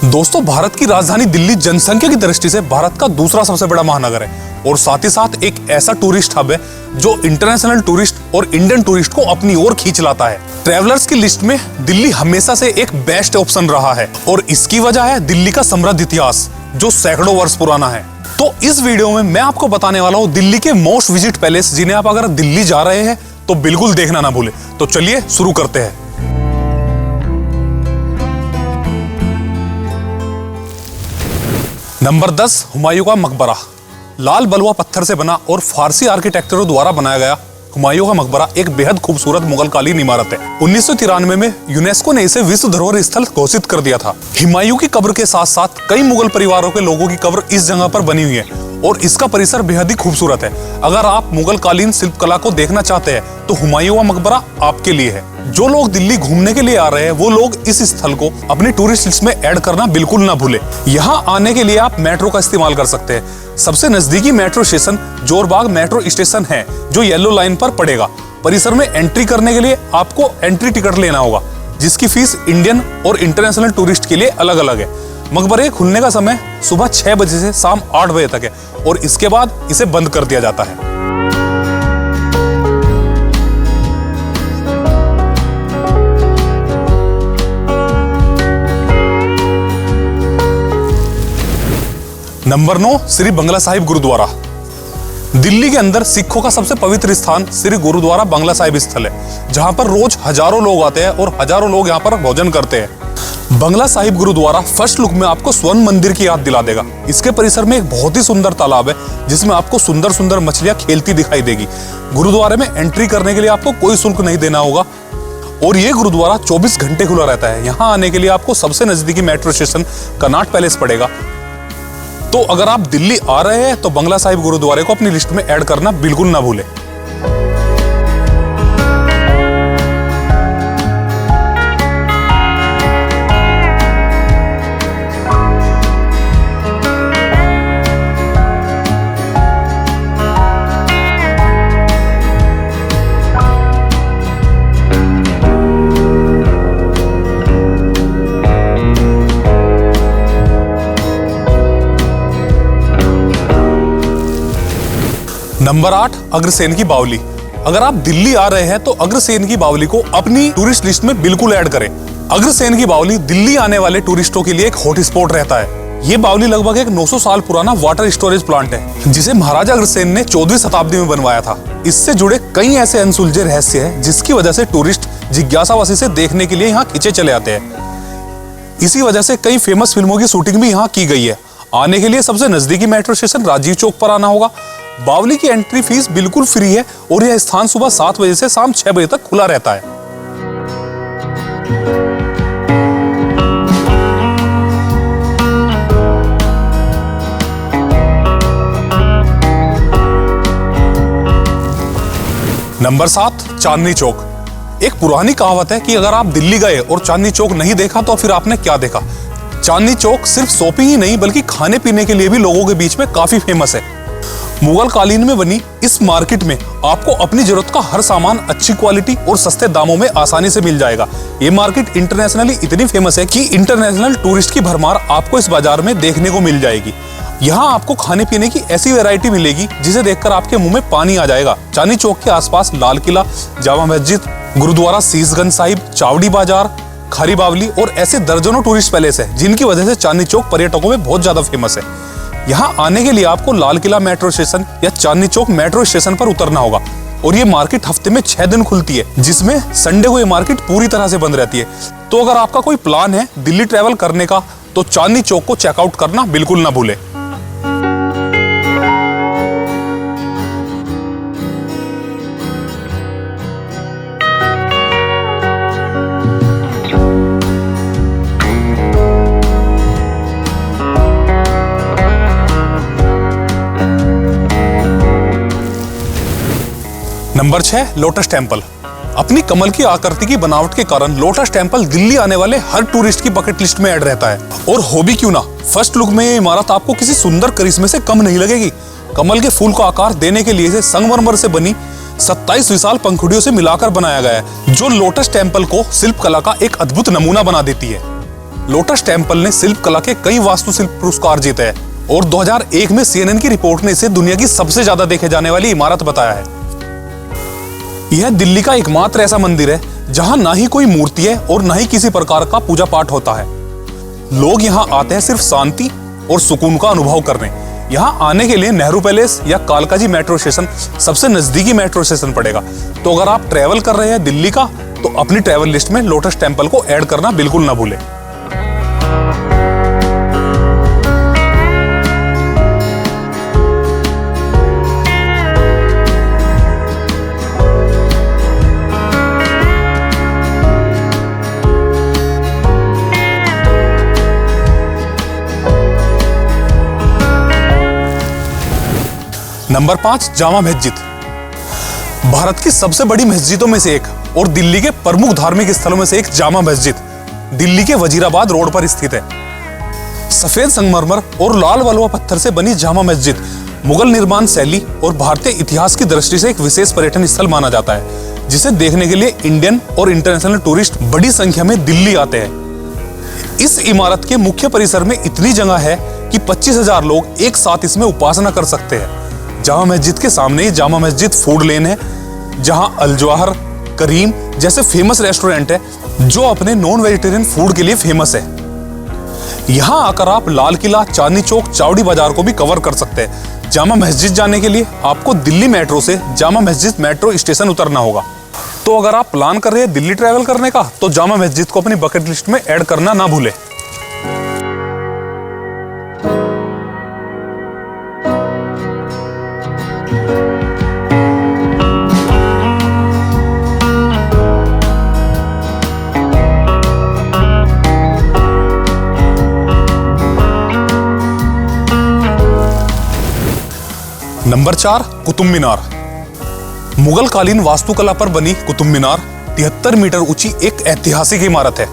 दोस्तों, भारत की राजधानी दिल्ली जनसंख्या की दृष्टि से भारत का दूसरा सबसे बड़ा महानगर है और साथ ही साथ एक ऐसा टूरिस्ट हब है जो इंटरनेशनल टूरिस्ट और इंडियन टूरिस्ट को अपनी ओर खींच लाता है। ट्रैवलर्स की लिस्ट में दिल्ली हमेशा से एक बेस्ट ऑप्शन रहा है और इसकी वजह है दिल्ली का समृद्ध इतिहास जो सैकड़ों वर्ष पुराना है। तो इस वीडियो में मैं आपको बताने वाला हूँ दिल्ली के मोस्ट विजिट पैलेस जिन्हें आप अगर दिल्ली जा रहे हैं तो बिल्कुल देखना ना भूले। तो चलिए शुरू करते हैं। नंबर 10, हुमायूं का मकबरा। लाल बलुआ पत्थर से बना और फारसी आर्किटेक्चरों द्वारा बनाया गया हुमायूं का मकबरा एक बेहद खूबसूरत मुगलकालीन इमारत है। 1993 में यूनेस्को ने इसे विश्व धरोहर स्थल घोषित कर दिया था। हुमायूं की कब्र के साथ साथ कई मुगल परिवारों के लोगों की कब्र इस जगह पर बनी हुई है और इसका परिसर बेहद ही खूबसूरत है। अगर आप मुगलकालीन शिल्पकला को देखना चाहते हैं तो हुमायूं का मकबरा आपके लिए है। जो लोग दिल्ली घूमने के लिए आ रहे हैं वो लोग इस स्थल को अपनी टूरिस्ट लिस्ट में ऐड करना बिल्कुल ना भूले। यहाँ आने के लिए आप मेट्रो का इस्तेमाल कर सकते हैं। सबसे नजदीकी metro station Jorbagh metro station है जो येलो लाइन पर पड़ेगा। परिसर में एंट्री करने के लिए आपको एंट्री टिकट लेना होगा जिसकी फीस इंडियन और इंटरनेशनल टूरिस्ट के लिए अलग अलग है। मकबरे खुलने का समय सुबह 6 बजे से शाम 8 बजे तक है और इसके बाद इसे बंद कर दिया जाता है। नंबर 9, श्री बंगला साहिब गुरुद्वारा। दिल्ली के अंदर सिखों का सबसे पवित्र स्थान श्री गुरुद्वारा बंगला साहिब स्थल है जहां पर रोज हजारों लोग आते हैं और हजारों लोग यहां पर भोजन करते हैं। बंगला साहिब गुरुद्वारा फर्स्ट लुक में आपको स्वर्ण मंदिर की याद दिला देगा। इसके परिसर में एक बहुत ही सुंदर तालाब है जिसमें आपको सुंदर सुंदर मछलियां खेलती दिखाई देगी। गुरुद्वारे में एंट्री करने के लिए आपको कोई शुल्क नहीं देना होगा और ये गुरुद्वारा 24 घंटे खुला रहता है। यहाँ आने के लिए आपको सबसे नजदीकी मेट्रो स्टेशन कनॉट पैलेस पड़ेगा। तो अगर आप दिल्ली आ रहे हैं तो बंगला साहिब गुरुद्वारे को अपनी लिस्ट में ऐड करना बिल्कुल ना भूलें। नंबर 8, अग्रसेन की बावली। अगर आप दिल्ली आ रहे हैं तो अग्रसेन की बावली को अपनी टूरिस्ट लिस्ट में बिल्कुल ऐड करें। अग्रसेन की बावली दिल्ली आने वाले टूरिस्टों के लिए एक हॉट स्पॉट रहता है। ये बावली लगभग एक 900 साल पुराना वाटर स्टोरेज प्लांट है जिसे महाराजा अग्रसेन ने 14वीं शताब्दी में बनवाया था। इससे जुड़े कई ऐसे अनसुलझे रहस्य हैं जिसकी वजह से टूरिस्ट जिज्ञासावश इसे देखने के लिए यहाँ खींचे चले आते हैं। इसी वजह से कई फेमस फिल्मों की शूटिंग भी यहाँ की गई है। आने के लिए सबसे नजदीकी मेट्रो स्टेशन राजीव चौक पर आना होगा। बावली की एंट्री फीस बिल्कुल फ्री है और यह स्थान सुबह 7 बजे से शाम 6 बजे तक खुला रहता है। नंबर 7, चांदनी चौक। एक पुरानी कहावत है कि अगर आप दिल्ली गए और चांदनी चौक नहीं देखा तो फिर आपने क्या देखा। चांदनी चौक सिर्फ शॉपिंग ही नहीं बल्कि खाने पीने के लिए भी लोगों के बीच में काफी फेमस है। मुगल कालीन में बनी इस मार्केट में आपको अपनी जरूरत का हर सामान अच्छी क्वालिटी और सस्ते दामों में आसानी से मिल जाएगा। ये मार्केट इंटरनेशनली इतनी फेमस है कि इंटरनेशनल टूरिस्ट की भरमार आपको इस बाजार में देखने को मिल जाएगी। यहाँ आपको खाने पीने की ऐसी वैरायटी मिलेगी जिसे देखकर आपके मुंह में पानी आ जाएगा। चांदनी चौक के आसपास लाल किला, जामा मस्जिद, गुरुद्वारा शीशगंज साहिब, चावड़ी बाजार, खारी बावली और ऐसे दर्जनों टूरिस्ट पैलेस है जिनकी वजह से चांदनी चौक पर्यटकों में बहुत ज्यादा फेमस है। यहाँ आने के लिए आपको लाल किला मेट्रो स्टेशन या चांदनी चौक मेट्रो स्टेशन पर उतरना होगा और ये मार्केट हफ्ते में 6 दिन खुलती है जिसमें संडे को ये मार्केट पूरी तरह से बंद रहती है। तो अगर आपका कोई प्लान है दिल्ली ट्रैवल करने का तो चांदनी चौक को चेकआउट करना बिल्कुल ना भूले। Number 6, lotus temple. अपनी कमल की आकृति की बनावट के कारण लोटस टेम्पल दिल्ली आने वाले हर टूरिस्ट की बकेट लिस्ट में ऐड रहता है। और हो भी क्यों ना, फर्स्ट लुक में ये इमारत आपको किसी सुंदर करिश्मे से कम नहीं लगेगी। कमल के फूल को आकार देने के लिए इसे संगमरमर से बनी 27 विशाल पंखुड़ियों से मिलाकर बनाया गया है जो लोटस टेम्पल को शिल्प कला का एक अद्भुत नमूना बना देती है। लोटस टेम्पल ने शिल्प कला के कई वास्तुशिल्प पुरस्कार जीते हैं और 2001 में CNN की रिपोर्ट ने इसे दुनिया की सबसे ज्यादा देखे जाने वाली इमारत बताया है। यह दिल्ली का एकमात्र ऐसा मंदिर है जहां ना ही कोई मूर्ति है और ना ही किसी प्रकार का पूजा पाठ होता है। लोग यहाँ आते हैं सिर्फ शांति और सुकून का अनुभव करने। यहाँ आने के लिए नेहरू पैलेस या कालकाजी मेट्रो स्टेशन सबसे नजदीकी मेट्रो स्टेशन पड़ेगा। तो अगर आप ट्रैवल कर रहे हैं दिल्ली का, तो अपनी ट्रैवल लिस्ट में लोटस टेम्पल को ऐड करना बिल्कुल ना भूलें। नंबर 5, जामा मस्जिद। भारत की सबसे बड़ी मस्जिदों में से एक और दिल्ली के प्रमुख धार्मिक स्थलों में से एक जामा मस्जिद दिल्ली के वजीराबाद रोड पर स्थित है। सफेद संगमरमर और लाल बलुआ पत्थर से बनी जामा मस्जिद मुगल निर्माण शैली और भारतीय इतिहास की दृष्टि से एक विशेष पर्यटन स्थल माना जाता है, जिसे देखने के लिए इंडियन और इंटरनेशनल टूरिस्ट बड़ी संख्या में दिल्ली आते हैं। इस इमारत के मुख्य परिसर में इतनी जगह है कि 25,000 लोग एक साथ इसमें उपासना कर सकते हैं। जामा मस्जिद के सामने ही जामा मस्जिद फूड लेन है, जहां अल जवाहर, करीम जैसे फेमस रेस्टोरेंट है जो अपने नॉन वेजिटेरियन फूड के लिए फेमस है। यहां आकर आप लाल किला, चांदनी चौक, चावड़ी बाजार को भी कवर कर सकते हैं। जामा मस्जिद जाने के लिए आपको दिल्ली मेट्रो से जामा मस्जिद मेट्रो स्टेशन उतरना होगा। तो अगर आप प्लान कर रहे हैं दिल्ली ट्रैवल करने का, तो जामा मस्जिद को अपनी बकेट लिस्ट में ऐड करना ना भूलें। नंबर 4, कुतुब मीनार। मुगल कालीन वास्तुकला पर बनी कुतुब मीनार 73 मीटर ऊंची एक ऐतिहासिक इमारत है।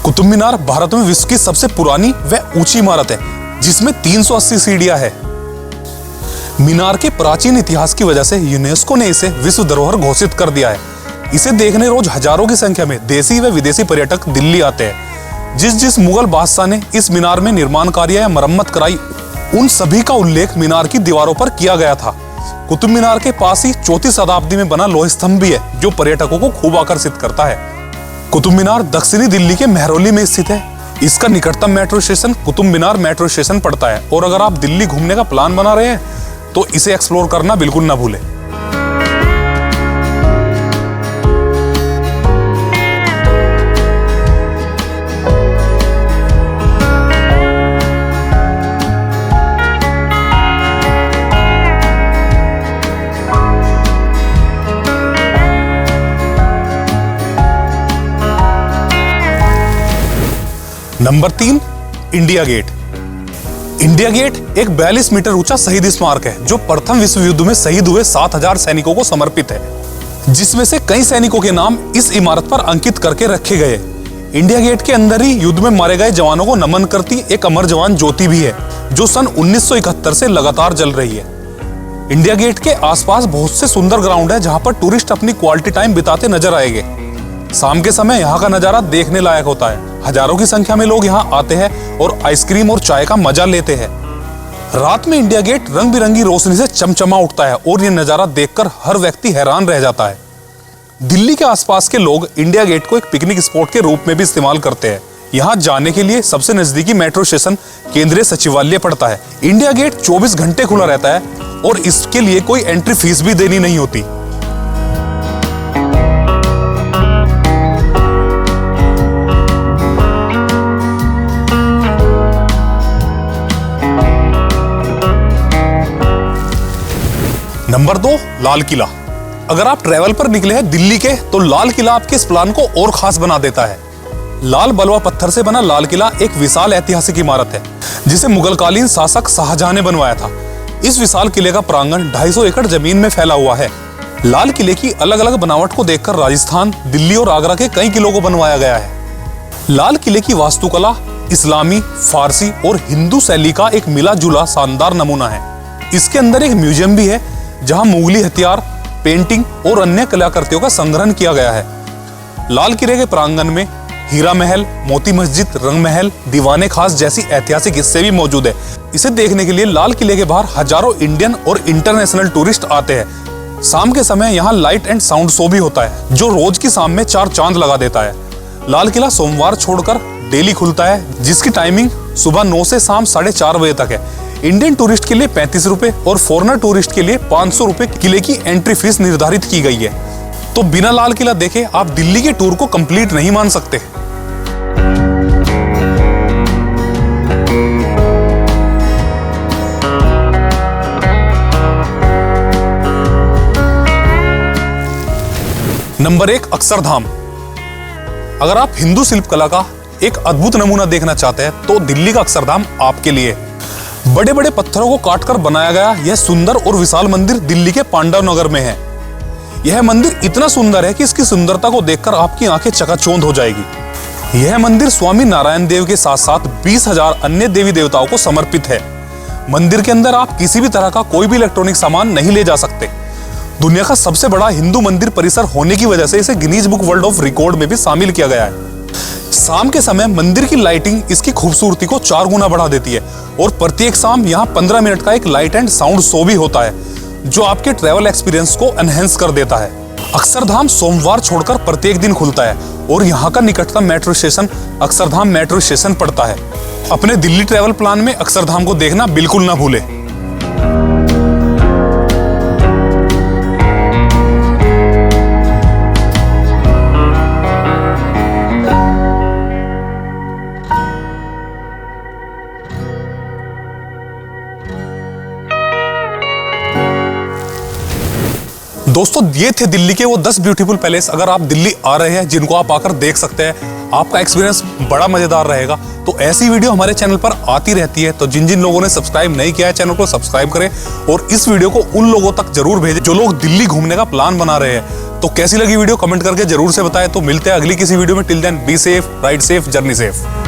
कुतुब मीनार भारत में विश्व की सबसे पुरानी व ऊंची इमारत है, जिसमें 380 सीढ़ियां हैं। मीनार के प्राचीन इतिहास की वजह से यूनेस्को ने इसे विश्व धरोहर घोषित कर दिया है। इसे देखने रोज हजारों की संख्या में देशी व विदेशी पर्यटक दिल्ली आते हैं। जिस मुगल बादशाह ने इस मीनार में निर्माण कार्य या मरम्मत कराई, उन सभी का उल्लेख मीनार की दीवारों पर किया गया था। कुतुब मीनार के पास ही 4वीं शताब्दी में बना लोह स्तंभ भी है, जो पर्यटकों को खूब आकर्षित करता है। कुतुब मीनार दक्षिणी दिल्ली के मेहरौली में स्थित है। इसका निकटतम metro station Qutub Minar metro station पड़ता है। और अगर आप दिल्ली घूमने का प्लान बना रहे हैं, तो इसे एक्सप्लोर करना बिल्कुल ना भूलें। Number 3, India gate. India gate एक 42 मीटर ऊंचा शहीद स्मारक है, जो प्रथम विश्व युद्ध में शहीद हुए 7,000 सैनिकों को समर्पित है, जिसमें से कई सैनिकों के नाम इस इमारत पर अंकित करके रखे गए। इंडिया गेट के अंदर ही युद्ध में मारे गए जवानों को नमन करती एक अमर जवान ज्योति भी है, जो सन 1971 से लगातार जल रही है। इंडिया गेट के आसपास बहुत से सुंदर ग्राउंड है, जहां पर टूरिस्ट अपनी क्वालिटी टाइम बिताते नजर आएंगे। शाम के समय यहाँ का नजारा देखने लायक होता है। हजारों की संख्या में लोग यहाँ आते हैं और आइसक्रीम और चाय का मजा लेते हैं। रात में इंडिया गेट रंग बिरंगी रोशनी से चमचमा उठता है और ये नजारा देखकर हर व्यक्ति हैरान रह जाता है। दिल्ली के आसपास के लोग इंडिया गेट को एक पिकनिक स्पॉट के रूप में भी इस्तेमाल करते हैं। यहाँ जाने के लिए सबसे नजदीकी मेट्रो स्टेशन केंद्रीय सचिवालय पड़ता है। इंडिया गेट 24 घंटे खुला रहता है और इसके लिए कोई एंट्री फीस भी देनी नहीं होती। नंबर 2, लाल किला। अगर आप ट्रैवल पर निकले हैं दिल्ली के, तो लाल किला आपके इस प्लान को और खास बना देता है। लाल बलुआ पत्थर से बना लाल किला एक विशाल ऐतिहासिक इमारत है, जिसे मुगलकालीन शासक शाहजहां ने बनवाया था। इस विशाल किले का प्रांगण 250 एकड़ जमीन में फैला हुआ है। लाल किले की अलग अलग बनावट को देखकर राजस्थान, दिल्ली और आगरा के कई किलों को बनवाया गया है। लाल किले की वास्तुकला इस्लामी, फारसी और हिंदू शैली का एक मिला जुला शानदार नमूना है। इसके अंदर एक म्यूजियम भी है, जहां मुगली हथियार, पेंटिंग और अन्य कलाकृतियों का संग्रहण किया गया है। लाल किले के प्रांगण में हीरा महल, मोती मस्जिद, रंग महल, दीवाने खास जैसी ऐतिहासिक हिस्से भी मौजूद है। इसे देखने के लिए लाल किले के बाहर हजारों इंडियन और इंटरनेशनल टूरिस्ट आते हैं। शाम के समय यहाँ लाइट एंड साउंड शो भी होता है जो रोज की शाम में 4 चांद लगा देता है। लाल किला सोमवार छोड़कर डेली खुलता है, जिसकी टाइमिंग सुबह 9 से शाम 4:30 बजे तक है। इंडियन टूरिस्ट के लिए 35 रुपए और फॉरेनर टूरिस्ट के लिए 500 रुपए किले की एंट्री फीस निर्धारित की गई है। तो बिना लाल किला देखे आप दिल्ली के टूर को कंप्लीट नहीं मान सकते। नंबर 1, अक्षरधाम। अगर आप हिंदू शिल्पकला का एक अद्भुत नमूना देखना चाहते हैं तो दिल्ली का अक्षरधाम आपके लिए। बड़े बड़े पत्थरों को काटकर बनाया गया यह सुंदर और विशाल मंदिर दिल्ली के पांडव नगर में है। यह मंदिर इतना सुंदर है कि इसकी सुंदरता को देखकर आपकी आंखें चकाचौंध हो जाएगी। यह मंदिर स्वामी नारायण देव के साथ साथ 20,000 अन्य देवी देवताओं को समर्पित है। मंदिर के अंदर आप किसी भी तरह का कोई भी इलेक्ट्रॉनिक सामान नहीं ले जा सकते। दुनिया का सबसे बड़ा हिंदू मंदिर परिसर होने की वजह से इसे Guinness book world of record में भी शामिल किया गया है। शाम के समय मंदिर की लाइटिंग इसकी खूबसूरती को 4 गुना बढ़ा देती है और प्रत्येक शाम यहाँ 15 मिनट का एक लाइट एंड साउंड शो भी होता है जो आपके ट्रैवल एक्सपीरियंस को एनहेंस कर देता है। अक्षरधाम सोमवार छोड़कर प्रत्येक दिन खुलता है और यहाँ का निकटतम metro station Akshardham metro station पड़ता है। अपने दिल्ली ट्रैवल प्लान में अक्षरधाम को देखना बिल्कुल ना भूले। दोस्तों, ये थे दिल्ली के वो 10 ब्यूटीफुल पैलेस। अगर आप दिल्ली आ रहे हैं जिनको आप आकर देख सकते हैं, आपका एक्सपीरियंस बड़ा मजेदार रहेगा। तो ऐसी वीडियो हमारे चैनल पर आती रहती है, तो जिन जिन लोगों ने सब्सक्राइब नहीं किया है चैनल को सब्सक्राइब करें और इस वीडियो को उन लोगों तक जरूर भेजें जो लोग दिल्ली घूमने का प्लान बना रहे हैं। तो कैसी लगी वीडियो कमेंट करके जरूर से बताएं। तो मिलते हैं अगली किसी वीडियो में। Till then be safe, ride safe, journey safe.